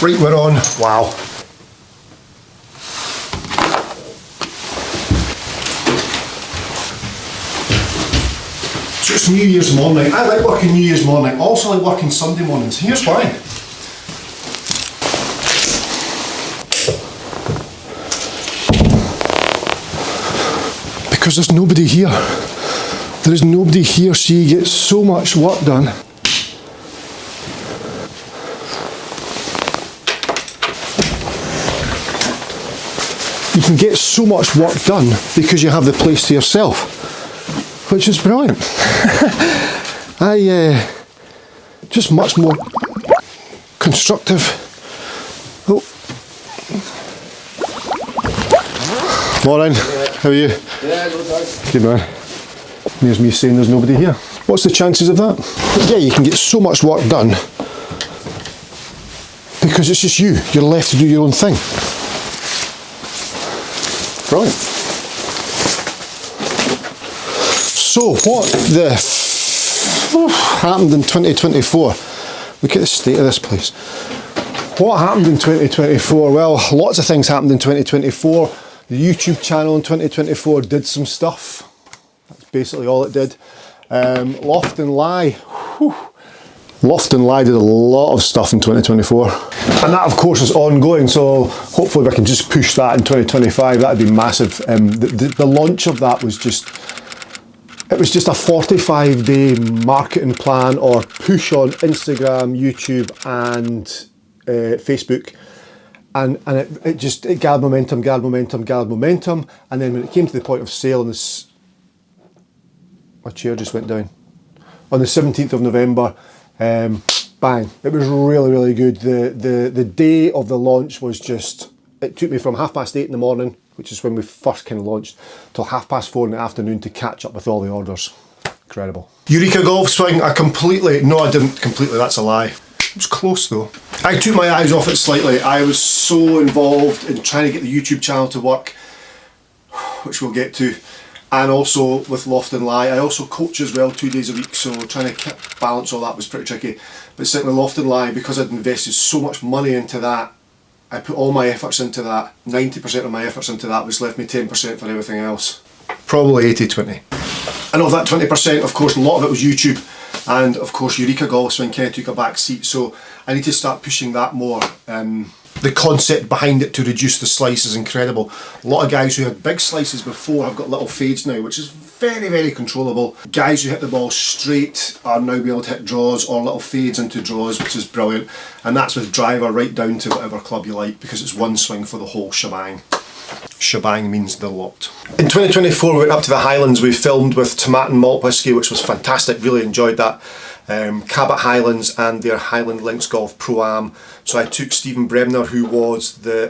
Right, we're on. Wow. So it's New Year's morning. I like working New Year's morning. I also like working Sunday mornings. Here's why. Because there's nobody here. There is nobody here, so you get so much work done. You can get so much work done because you have the place to yourself, which is brilliant. Just much more constructive. Oh. Morning, how are you? Yeah, good, thanks. Good man. There's me saying there's nobody here. What's the chances of that? But yeah, you can get so much work done because it's just you. You're left to do your own thing. Brilliant. So what the happened in 2024? Look at the state of this place. What happened in 2024? Well, lots of things happened in 2024. The YouTube channel in 2024 did some stuff. That's basically all it did. Loft and Lie. Whew. Loft and Lie did a lot of stuff in 2024. And that of course is ongoing, so hopefully we can just push that in 2025. That'd be massive. The launch of that was just, it was just a 45-day marketing plan or push on Instagram, YouTube and Facebook. And it gathered momentum, and then when it came to the point of sale, and this, my chair just went down, on the 17th of November, bang, it was really good. The day of the launch was just, it took me from 8:30 in the morning, which is when we first kind of launched, till 4:30 in the afternoon to catch up with all the orders. Incredible. EUREKA Golf Swing, no I didn't completely, that's a lie. It was close though. I took my eyes off it slightly. I was so involved in trying to get the YouTube channel to work, which we'll get to, and also with Loft and Lie. I also coach as well 2 days a week, so trying to balance all that was pretty tricky. But certainly Loft and Lie, because I'd invested so much money into that, I put all my efforts into that, 90% of my efforts into that, was left me 10% for everything else. Probably 80-20. And of that 20%, of course, a lot of it was YouTube. And of course EUREKA Golf Swing kind of took a back seat, so I need to start pushing that more. The concept behind it to reduce the slice is incredible. A lot of guys who had big slices before have got little fades now, which is very controllable. Guys who hit the ball straight are now being able to hit draws or little fades into draws, which is brilliant. And that's with driver right down to whatever club you like, because it's one swing for the whole shebang. Shebang means the lot. In 2024 we went up to the Highlands. We filmed with Tomato and Malt Whiskey, which was fantastic, really enjoyed that. Cabot Highlands and their Highland Links Golf Pro-Am. So I took Stephen Bremner, who is the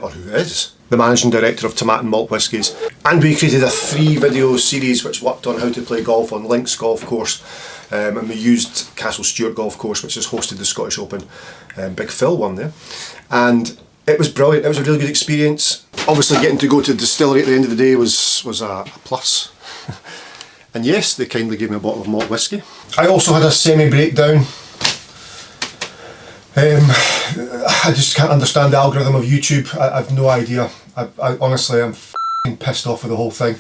managing director of Tomato and Malt Whiskies, and we created a 3-video series which worked on how to play golf on Links Golf Course, and we used Castle Stuart Golf Course, which has hosted the Scottish Open. Big Phil won there, and it was brilliant. It was a really good experience. Obviously getting to go to the distillery at the end of the day was a plus. And yes, they kindly gave me a bottle of malt whiskey. I also had a semi-breakdown. I just can't understand the algorithm of YouTube. I've no idea. I honestly, I'm f***ing pissed off with the whole thing.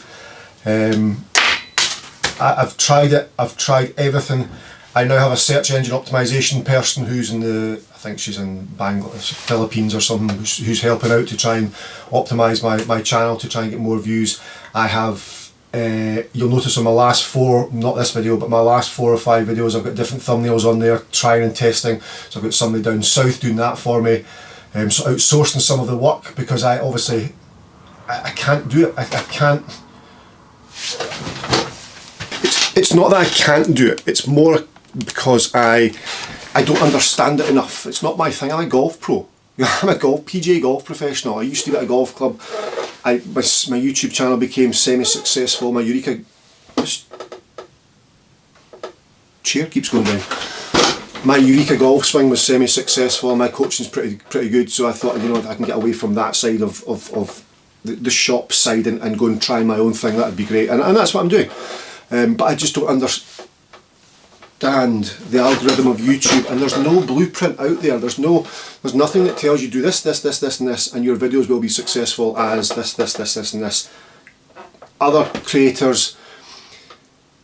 I've tried it. I've tried everything. I now have a search engine optimization person who's in the, I think she's in Bangladesh, Philippines or something, who's helping out to try and optimize my channel to try and get more views. I have, you'll notice on my last 4, not this video, but my last 4 or 5 videos, I've got different thumbnails on there, trying and testing. So I've got somebody down south doing that for me. So outsourcing some of the work, because I obviously, I can't do it. I can't. It's not that I can't do it, it's more because I don't understand it enough. It's not my thing. I'm a golf pro. I'm a PGA golf professional. I used to be at a golf club. My YouTube channel became semi-successful. My EUREKA chair keeps going down. My EUREKA golf swing was semi-successful, and my coaching's pretty good. So I thought, you know, if I can get away from that side of the shop side and go and try my own thing, that'd be great. And that's what I'm doing. But I just don't understand. understand the algorithm of YouTube, and there's no blueprint out there. There's nothing that tells you do this, this, this, this, and this, and your videos will be successful as this, this, this, this, and this. Other creators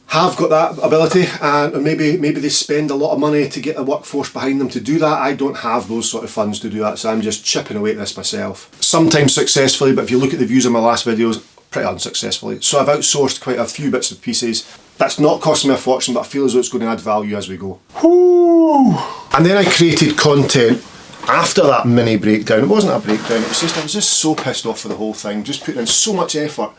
have got that ability, and maybe they spend a lot of money to get a workforce behind them to do that. I don't have those sort of funds to do that, so I'm just chipping away at this myself. Sometimes successfully, but if you look at the views of my last videos, pretty unsuccessfully. So I've outsourced quite a few bits and pieces. That's not costing me a fortune, but I feel as though it's going to add value as we go. Woo! And then I created content after that mini breakdown. It wasn't a breakdown, I was just so pissed off for the whole thing, just putting in so much effort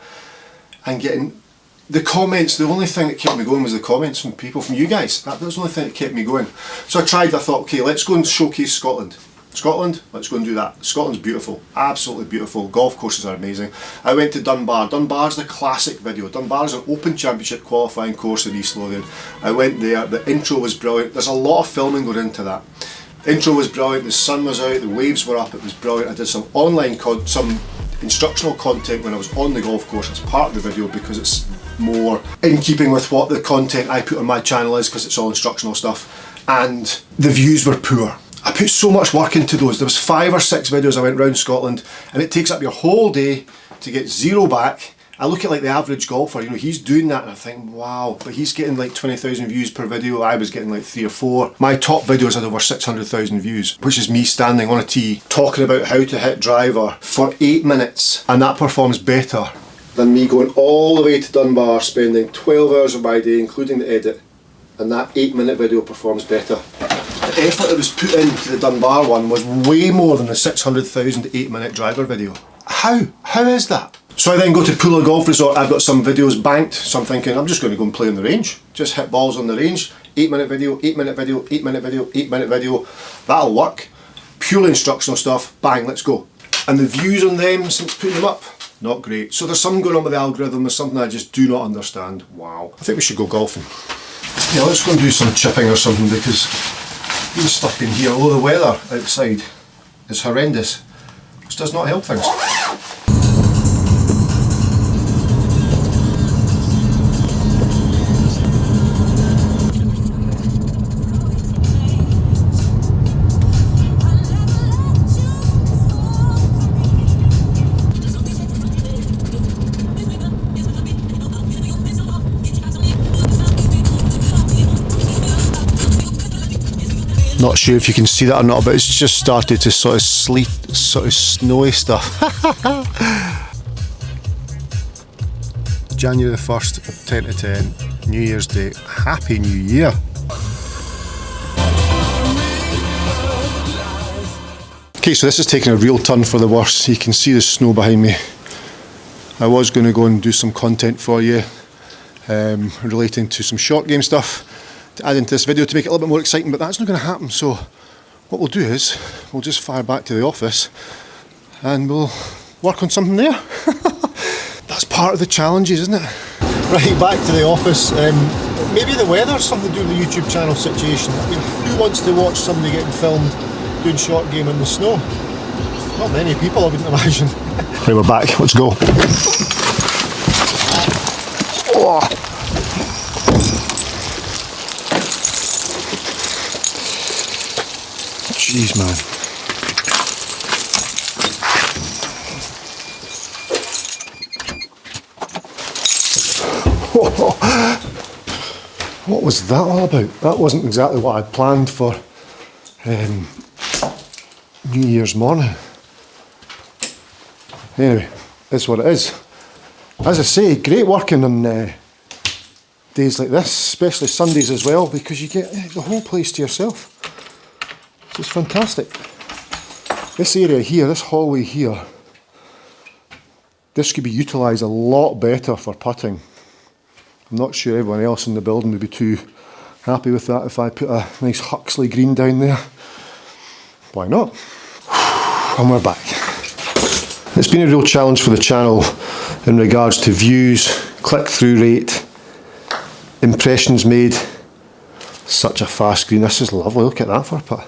and getting the comments. The only thing that kept me going was the comments from people, from you guys. That was the only thing that kept me going. So I thought, okay, let's go and showcase Scotland. Scotland, let's go and do that. Scotland's beautiful, absolutely beautiful. Golf courses are amazing. I went to Dunbar. Dunbar's the classic video. Dunbar's an Open Championship qualifying course in East Lothian. I went there, the intro was brilliant. There's a lot of filming going into that. The intro was brilliant, the sun was out, the waves were up, it was brilliant. I did some some instructional content when I was on the golf course as part of the video, because it's more in keeping with what the content I put on my channel is, because it's all instructional stuff. And the views were poor. I put so much work into those. There was 5 or 6 videos I went around Scotland, and it takes up your whole day to get 0 back. I look at like the average golfer, you know, he's doing that and I think, wow, but he's getting like 20,000 views per video. I was getting like 3 or 4. My top videos had over 600,000 views, which is me standing on a tee talking about how to hit driver for 8 minutes, and that performs better than me going all the way to Dunbar, spending 12 hours of my day, including the edit, and that 8-minute video performs better. The effort that was put into the Dunbar one was way more than the 600,000 8-minute driver video. How is that? So I then go to Poole Golf Resort. I've got some videos banked, so I'm thinking I'm just going to go and play on the range. Just hit balls on the range. 8-minute video, 8-minute video, 8-minute video, 8-minute video. That'll work. Purely instructional stuff. Bang, let's go. And the views on them since putting them up, not great. So there's something going on with the algorithm. There's something I just do not understand. Wow. I think we should go golfing. Yeah, let's go and do some chipping or something, because being stuck in here, although the weather outside is horrendous, which does not help things. Not sure if you can see that or not, but it's just started to sort of snowy stuff. January the 1st, 10 to 10, New Year's Day. Happy New Year. Okay, so this is taking a real turn for the worse. You can see the snow behind me. I was going to go and do some content for you relating to some short game stuff to add into this video to make it a little bit more exciting, but that's not going to happen. So what we'll do is we'll just fire back to the office and we'll work on something there. That's part of the challenges, isn't it? Right, back to the office. Maybe the weather's something to do with the YouTube channel situation. I mean, who wants to watch somebody getting filmed doing short game in the snow? Not many people, I wouldn't imagine. Right, we're back. Let's go. Oh. Jeez, man. What was that all about? That wasn't exactly what I'd planned for New Year's morning. Anyway, it's what it is. As I say, great working on days like this, especially Sundays as well, because you get the whole place to yourself. It's fantastic. This area here, this hallway here, this could be utilised a lot better for putting. I'm not sure everyone else in the building would be too happy with that if I put a nice Huxley green down there. Why not? And we're back. It's been a real challenge for the channel in regards to views, click-through rate, impressions made. Such a fast screen. This is lovely. Look at that for a putt.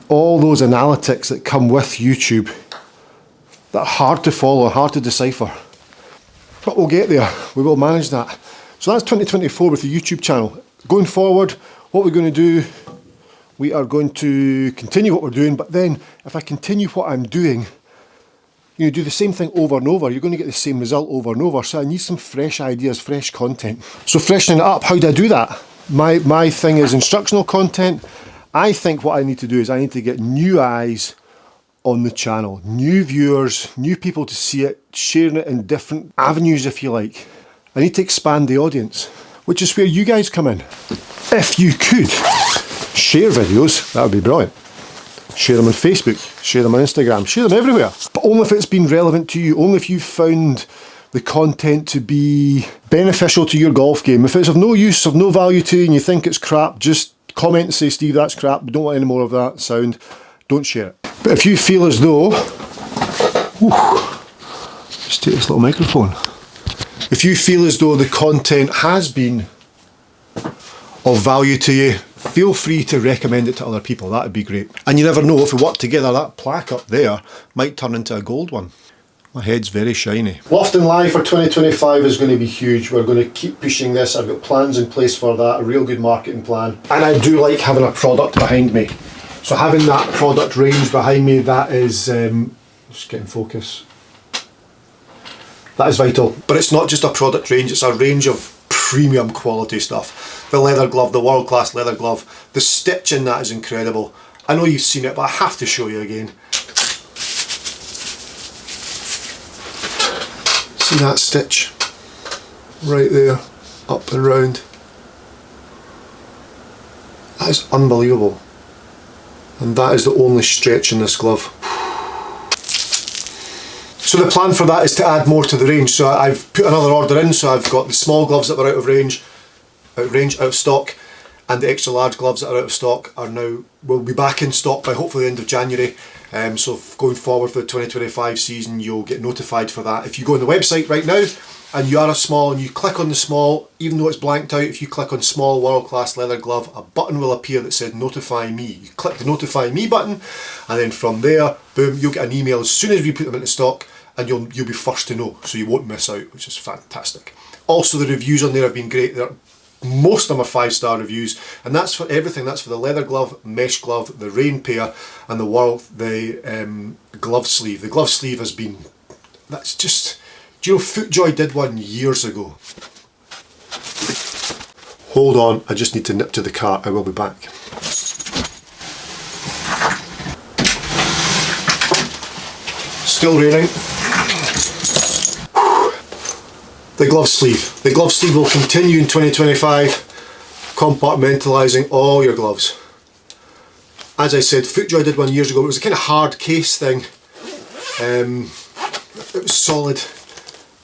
All those analytics that come with YouTube that are hard to follow, hard to decipher. But we'll get there. We will manage that. So that's 2024 with the YouTube channel. Going forward, what we're going to do, we are going to continue what we're doing, but then if I continue what I'm doing, you do the same thing over and over, you're going to get the same result over and over. So I need some fresh ideas, fresh content. So freshening it up, how do I do that? My thing is instructional content. I think what I need to do is I need to get new eyes on the channel, new viewers, new people to see it, sharing it in different avenues if you like. I need to expand the audience, which is where you guys come in. If you could share videos, that would be brilliant. Share them on Facebook, share them on Instagram, share them everywhere. But only if it's been relevant to you, only if you've found the content to be beneficial to your golf game. If it's of no use, of no value to you, and you think it's crap, just comment and say, Steve, that's crap, we don't want any more of that sound, don't share it. But if you feel as though, just take this little microphone. If you feel as though the content has been of value to you, feel free to recommend it to other people, that would be great. And you never know, if we work together, that plaque up there might turn into a gold one. My head's very shiny. Loft and Lie for 2025 is going to be huge. We're going to keep pushing this. I've got plans in place for that, a real good marketing plan. And I do like having a product behind me. So having that product range behind me, that is, just getting focus. That is vital. But it's not just a product range, it's a range of premium quality stuff. The leather glove, the world class leather glove, the stitch in that is incredible. I know you've seen it, but I have to show you again. See that stitch? Right there, up and round. That is unbelievable. And that is the only stretch in this glove. So the plan for that is to add more to the range. So I've put another order in, so I've got the small gloves that were out of stock, and the extra large gloves that are out of stock are now, will be back in stock by hopefully the end of January. So going forward for the 2025 season, you'll get notified for that. If you go on the website right now, and you are a small, and you click on the small, even though it's blanked out, if you click on small world class leather glove, a button will appear that says notify me. You click the notify me button, and then from there, boom, you'll get an email as soon as we put them into stock, and you'll be first to know, so you won't miss out, which is fantastic. Also, the reviews on there have been great. Most of them are 5-star reviews, and that's for everything. That's for the leather glove, mesh glove, the rain pair, and the glove sleeve. The glove sleeve has been, that's just, do you know FootJoy did one years ago? Hold on, I just need to nip to the car, I will be back. Still raining. The glove sleeve. The glove sleeve will continue in 2025, compartmentalising all your gloves. As I said, FootJoy did one years ago. It was a kind of hard case thing. It was solid.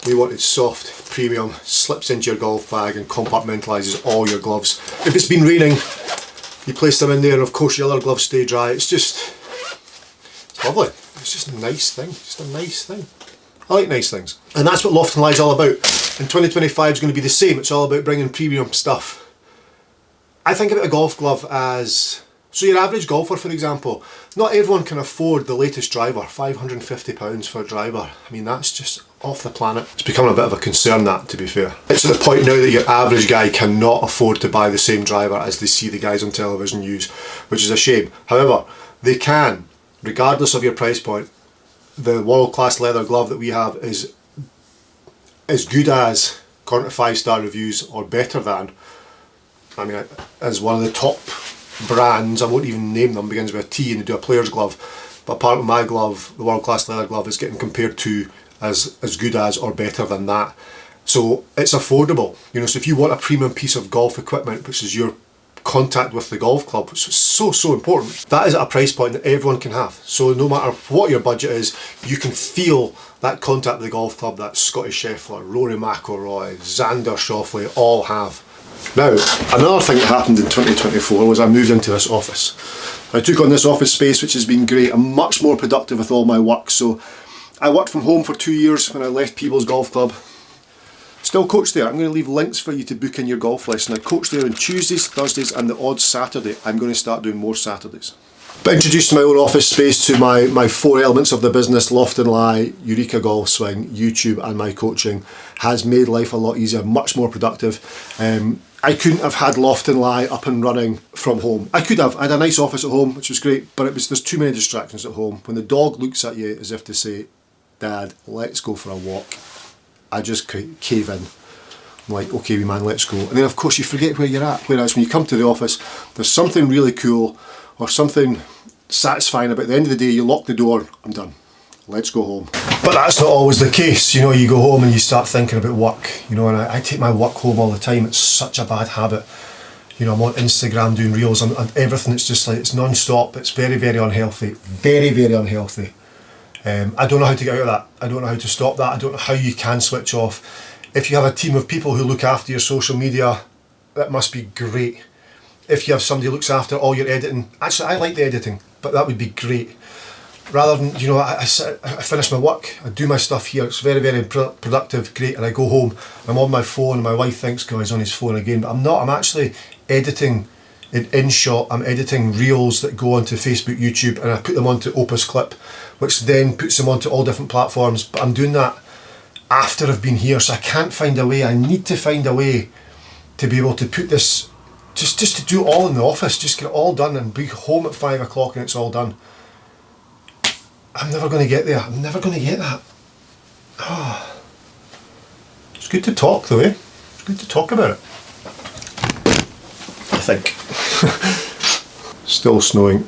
We wanted soft, premium, slips into your golf bag and compartmentalises all your gloves. If it's been raining, you place them in there, and of course your other gloves stay dry. It's just, it's lovely. It's just a nice thing. Just a nice thing. I like nice things. And that's what Loft and Lie is all about. And 2025 is going to be the same. It's all about bringing premium stuff. I think about a golf glove as, so your average golfer, for example, not everyone can afford the latest driver, £550 for a driver. I mean, that's just off the planet. It's becoming a bit of a concern, that, to be fair. It's at the point now that your average guy cannot afford to buy the same driver as they see the guys on television use, which is a shame. However, they can, regardless of your price point. The world class leather glove that we have is as good as, according to 5-star reviews, or better than, I mean, as one of the top brands, I won't even name them, begins with a T and they do a player's glove, but part of my glove, the world class leather glove, is getting compared to as good as or better than that. So it's affordable, you know. So if you want a premium piece of golf equipment, which is your contact with the golf club, which is so important, that is at a price point that everyone can have. So no matter what your budget is, you can feel that contact with the golf club that Scotty Scheffler, Rory McIlroy, Xander Schauffele all have. Now, another thing that happened in 2024 was I moved into this office. I took on this office space, which has been great. I'm much more productive with all my work. So I worked from home for 2 years when I left Peebles Golf Club. Still coach there. I'm going to leave links for you to book in your golf lesson. I coach there on Tuesdays, Thursdays and the odd Saturday. I'm going to start doing more Saturdays. But introduced my own office space to my 4 elements of the business: Loft and Lie, EUREKA Golf Swing, YouTube and my coaching, has made life a lot easier, much more productive. I couldn't have had Loft and Lie up and running from home. I could have. I had a nice office at home, which was great, but there's too many distractions at home. When the dog looks at you as if to say, Dad, let's go for a walk, I just cave in. I'm like, okay, wee man, let's go. And then of course you forget where you're at. Whereas when you come to the office, there's something really cool or something satisfying about the end of the day, you lock the door, I'm done. Let's go home. But that's not always the case. You know, you go home and you start thinking about work, you know, and I take my work home all the time. It's such a bad habit. You know, I'm on Instagram doing reels and everything. It's just like, it's non-stop. It's very, very unhealthy. Very, very unhealthy. I don't know how to get out of that. I don't know how to stop that. I don't know how you can switch off. If you have a team of people who look after your social media, that must be great. If you have somebody who looks after all your editing, actually I like the editing, but that would be great. Rather than, you know, I finish my work, I do my stuff here, it's very, very productive, great, and I go home, I'm on my phone, and my wife thinks, God, he's on his phone again, but I'm not, I'm actually editing in InShot, I'm editing reels that go onto Facebook, YouTube, and I put them onto Opus Clip, which then puts them onto all different platforms, but I'm doing that after I've been here, so I can't find a way, I need to find a way to be able to put this, just to do it all in the office, just get it all done and be home at 5 o'clock and it's all done. I'm never going to get there. I'm never going to get that. Oh. It's good to talk though, eh? It's good to talk about it. I think. Still snowing.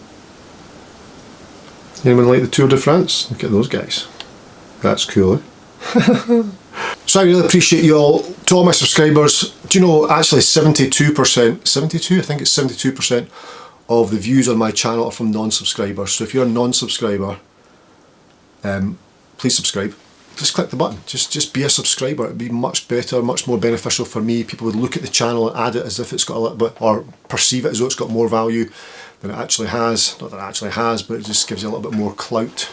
Anyone like the Tour de France? Look at those guys. That's cool, eh? So I really appreciate you all. To all my subscribers, do you know, actually 72%, 72? I think it's 72% of the views on my channel are from non-subscribers. So if you're a non-subscriber, please subscribe. Just click the button. Just be a subscriber. It'd be much better, much more beneficial for me. People would look at the channel and add it as if it's got a little bit, or perceive it as though it's got more value than it actually has. Not that it actually has, but it just gives you a little bit more clout.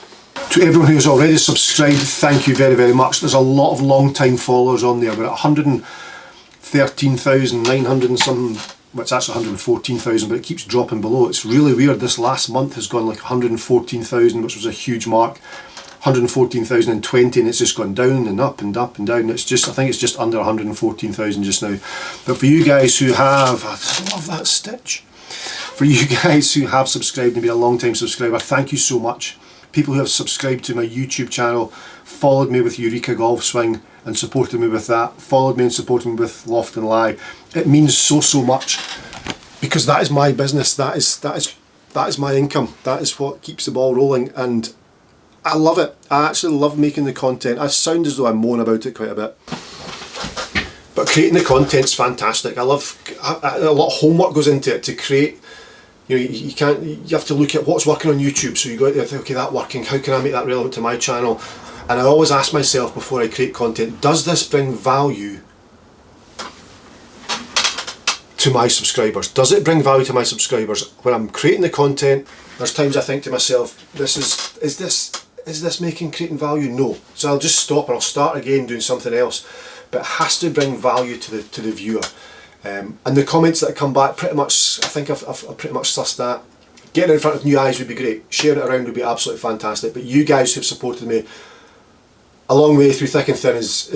To everyone who has already subscribed, thank you very, very much. There's a lot of long-time followers on there, about 113,900 and something. Well, it's actually 114,000, but it keeps dropping below. It's really weird. This last month has gone like 114,000, which was a huge mark. 114,020, and it's just gone down and up and up and down. It's just, I think it's just under 114,000 just now. But for you guys who have, I love that stitch. For you guys who have subscribed and been a long time subscriber, thank you so much. People who have subscribed to my YouTube channel, followed me with EUREKA Golf Swing and supported me with that, followed me and supported me with Loft and Lie. It means so much, because that is my business, that is my income, that is what keeps the ball rolling, and I love it. I actually love making the content. I sound as though I moan about it quite a bit, but creating the content's fantastic. I love, a lot of homework goes into it to create. You know, you have to look at what's working on YouTube, so you go out there and think, okay, that working, how can I make that relevant to my channel? And I always ask myself before I create content, does this bring value to my subscribers? Does it bring value to my subscribers? When I'm creating the content, there's times I think to myself, is this creating value? No. So I'll just stop and I'll start again doing something else. But it has to bring value to the viewer. And the comments that come back, pretty much, I think I've pretty much sussed that. Getting in front of new eyes would be great. Sharing it around would be absolutely fantastic. But you guys who've supported me a long way through thick and thin is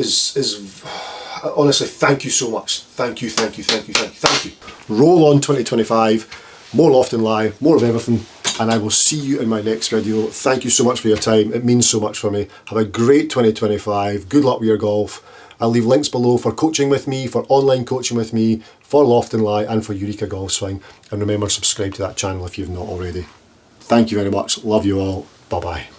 honestly, thank you so much. Thank you. Roll on 2025, more Loft and Lie, more of everything, and I will see you in my next video. Thank you so much for your time. It means so much for me. Have a great 2025. Good luck with your golf. I'll leave links below for coaching with me, for online coaching with me, for Loft and Lie, and for EUREKA Golf Swing. And remember, subscribe to that channel if you've not already. Thank you very much. Love you all. Bye-bye.